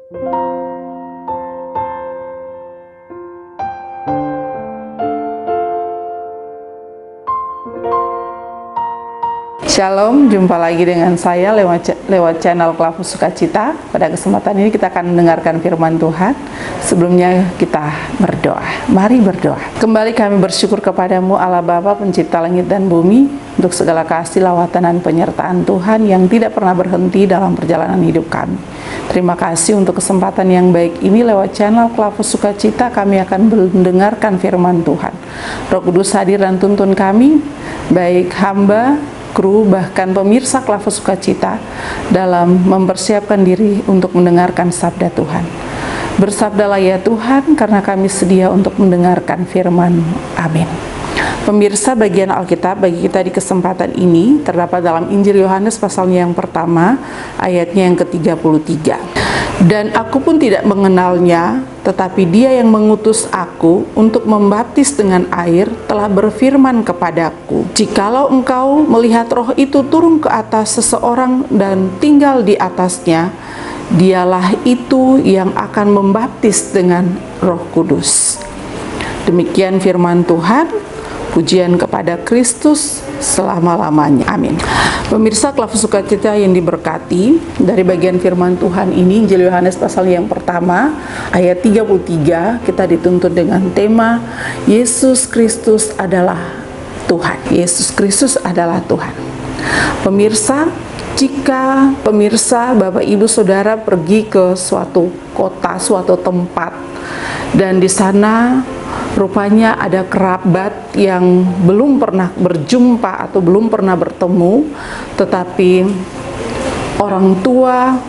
Shalom, jumpa lagi dengan saya lewat channel Klavu Sukacita. Pada kesempatan ini kita akan mendengarkan firman Tuhan. Sebelumnya kita berdoa. Mari berdoa. Kembali kami bersyukur kepadamu Allah Bapa pencipta langit dan bumi, untuk segala kasih, lawatan, dan penyertaan Tuhan yang tidak pernah berhenti dalam perjalanan hidup kami. Terima kasih untuk kesempatan yang baik ini. Lewat channel Klavu Sukacita kami akan mendengarkan firman Tuhan. Roh Kudus hadir dan tuntun kami, baik hamba, kru, bahkan pemirsa Klavu Sukacita, dalam mempersiapkan diri untuk mendengarkan sabda Tuhan. Bersabdalah ya Tuhan, karena kami sedia untuk mendengarkan firman. Amin. Pemirsa, bagian Alkitab bagi kita di kesempatan ini terdapat dalam Injil Yohanes pasalnya yang pertama, ayatnya yang ke-33. Dan aku pun tidak mengenalnya, tetapi dia yang mengutus aku untuk membaptis dengan air telah berfirman kepadaku, jikalau engkau melihat roh itu turun ke atas seseorang dan tinggal di atasnya, dialah itu yang akan membaptis dengan Roh Kudus. Demikian firman Tuhan. Pujian kepada Kristus selama-lamanya. Amin. Pemirsa Klavu Sukacita yang diberkati, dari bagian firman Tuhan ini, Injil Yohanes pasal yang pertama, ayat 33, kita dituntut dengan tema Yesus Kristus adalah Tuhan. Yesus Kristus adalah Tuhan. Pemirsa, jika pemirsa, Bapak, Ibu, Saudara pergi ke suatu kota, suatu tempat, dan di sana rupanya ada kerabat yang belum pernah berjumpa atau belum pernah bertemu, tetapi orang tua,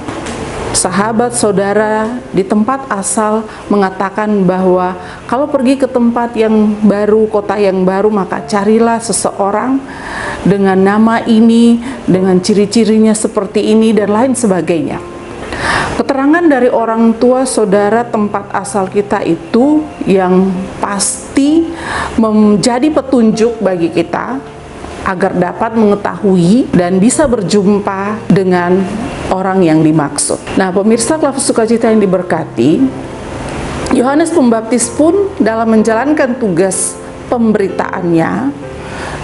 sahabat, saudara di tempat asal mengatakan bahwa kalau pergi ke tempat yang baru, kota yang baru, maka carilah seseorang dengan nama ini, dengan ciri-cirinya seperti ini, dan lain sebagainya. Keterangan dari orang tua, saudara, tempat asal kita itu yang pasti menjadi petunjuk bagi kita agar dapat mengetahui dan bisa berjumpa dengan orang yang dimaksud. Nah, pemirsa Klavu Sukacita yang diberkati, Yohanes Pembaptis pun dalam menjalankan tugas pemberitaannya,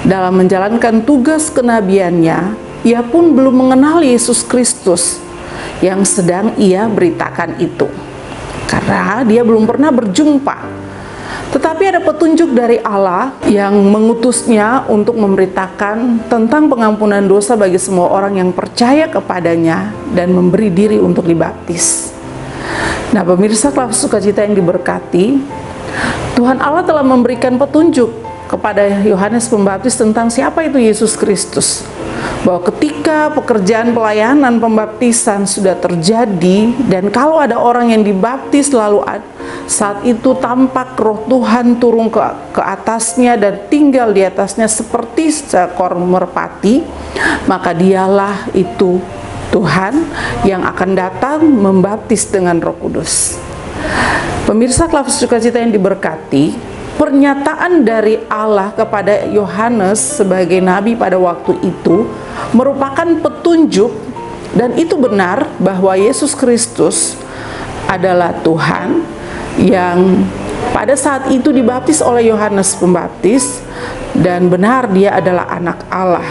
dalam menjalankan tugas kenabiannya, ia pun belum mengenal Yesus Kristus yang sedang ia beritakan itu, karena dia belum pernah berjumpa. Tetapi ada petunjuk dari Allah yang mengutusnya untuk memberitakan tentang pengampunan dosa bagi semua orang yang percaya kepadanya dan memberi diri untuk dibaptis. Nah, pemirsa Klavu Sukacita yang diberkati, Tuhan Allah telah memberikan petunjuk kepada Yohanes Pembaptis tentang siapa itu Yesus Kristus, bahwa ketika pekerjaan pelayanan pembaptisan sudah terjadi, dan kalau ada orang yang dibaptis lalu saat itu tampak roh Tuhan turun ke atasnya dan tinggal di atasnya seperti seekor merpati, maka dialah itu Tuhan yang akan datang membaptis dengan Roh Kudus. Pemirsa Klavu Sukacita yang diberkati, pernyataan dari Allah kepada Yohanes sebagai nabi pada waktu itu merupakan petunjuk, dan itu benar bahwa Yesus Kristus adalah Tuhan yang pada saat itu dibaptis oleh Yohanes Pembaptis, dan benar dia adalah anak Allah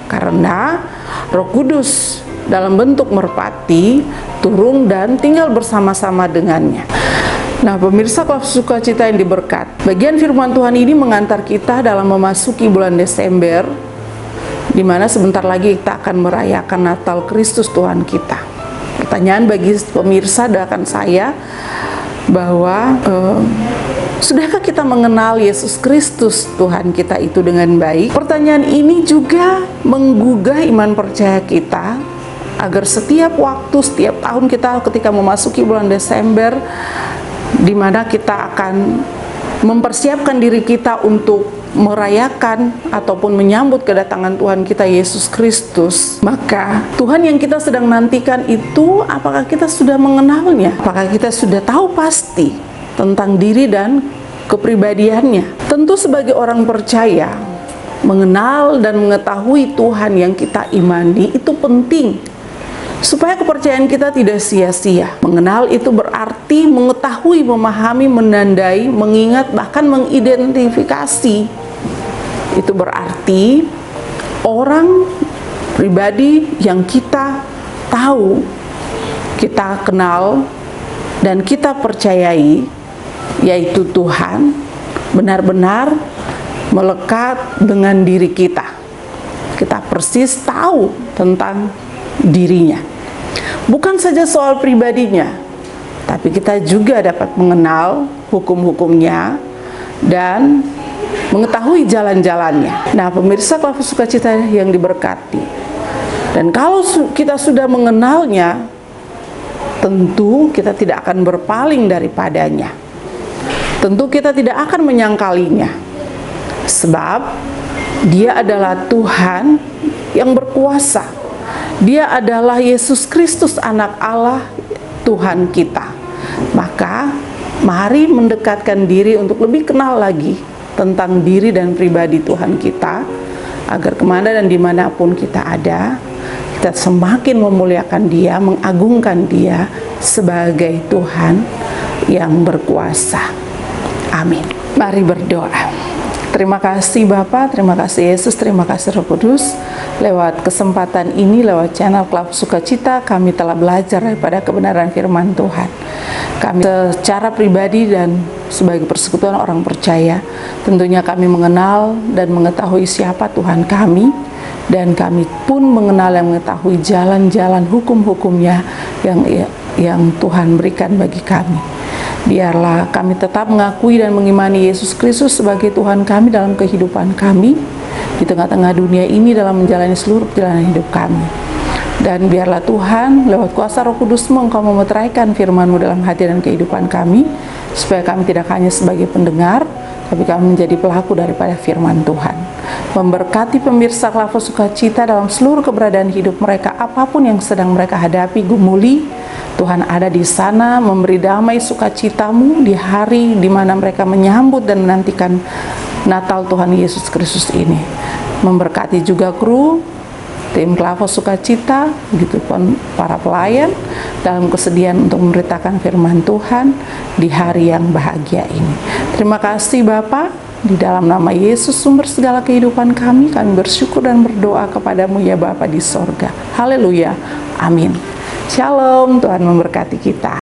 karena Roh Kudus dalam bentuk merpati turun dan tinggal bersama-sama dengannya. Nah, pemirsa Klavu Sukacita yang diberkat, bagian firman Tuhan ini mengantar kita dalam memasuki bulan Desember, di mana sebentar lagi kita akan merayakan Natal Kristus Tuhan kita. Pertanyaan bagi pemirsa dan saya bahwa sudahkah kita mengenal Yesus Kristus Tuhan kita itu dengan baik? Pertanyaan ini juga menggugah iman percaya kita agar setiap waktu, setiap tahun kita ketika memasuki bulan Desember, di mana kita akan mempersiapkan diri kita untuk merayakan ataupun menyambut kedatangan Tuhan kita Yesus Kristus, maka Tuhan yang kita sedang nantikan itu, apakah kita sudah mengenalnya? Apakah kita sudah tahu pasti tentang diri dan kepribadiannya? Tentu sebagai orang percaya, mengenal dan mengetahui Tuhan yang kita imani itu penting, supaya kepercayaan kita tidak sia-sia. Mengenal itu berarti mengetahui, memahami, menandai, mengingat, bahkan mengidentifikasi. Itu berarti orang pribadi yang kita tahu, kita kenal, dan kita percayai, yaitu Tuhan, benar-benar melekat dengan diri kita. Kita persis tahu tentang dirinya. Bukan saja soal pribadinya, tapi kita juga dapat mengenal hukum-hukumnya dan mengetahui jalan-jalannya. Nah, pemirsa Klafus Sukacita yang diberkati, dan kalau kita sudah mengenalnya, tentu kita tidak akan berpaling daripadanya. Tentu kita tidak akan menyangkalinya, sebab Dia adalah Tuhan yang berkuasa. Dia adalah Yesus Kristus, anak Allah, Tuhan kita. Maka mari mendekatkan diri untuk lebih kenal lagi tentang diri dan pribadi Tuhan kita, agar kemana dan dimanapun kita ada, kita semakin memuliakan Dia, mengagungkan Dia sebagai Tuhan yang berkuasa. Amin. Mari berdoa. Terima kasih Bapa, terima kasih Yesus, terima kasih Roh Kudus. Lewat kesempatan ini, lewat channel Klafus Sukacita, kami telah belajar daripada kebenaran firman Tuhan. Kami secara pribadi dan sebagai persekutuan orang percaya, tentunya kami mengenal dan mengetahui siapa Tuhan kami, dan kami pun mengenal dan mengetahui jalan-jalan hukum-hukumnya yang Tuhan berikan bagi kami. Biarlah kami tetap mengakui dan mengimani Yesus Kristus sebagai Tuhan kami dalam kehidupan kami di tengah-tengah dunia ini, dalam menjalani seluruh perjalanan hidup kami. Dan biarlah Tuhan lewat kuasa Roh Kudus-Mu Engkau memeteraikan firman-Mu dalam hati dan kehidupan kami, supaya kami tidak hanya sebagai pendengar, tapi kami menjadi pelaku daripada firman Tuhan. Memberkati pemirsa Klafus Sukacita dalam seluruh keberadaan hidup mereka, apapun yang sedang mereka hadapi, gumuli, Tuhan ada di sana memberi damai sukacitamu di hari di mana mereka menyambut dan menantikan Natal Tuhan Yesus Kristus ini. Memberkati juga kru, tim Klafus Sukacita, begitu pun para pelayan dalam kesediaan untuk memberitakan firman Tuhan di hari yang bahagia ini. Terima kasih Bapa, di dalam nama Yesus sumber segala kehidupan kami bersyukur dan berdoa kepadamu ya Bapa di sorga. Haleluya, amin. Shalom, Tuhan memberkati kita.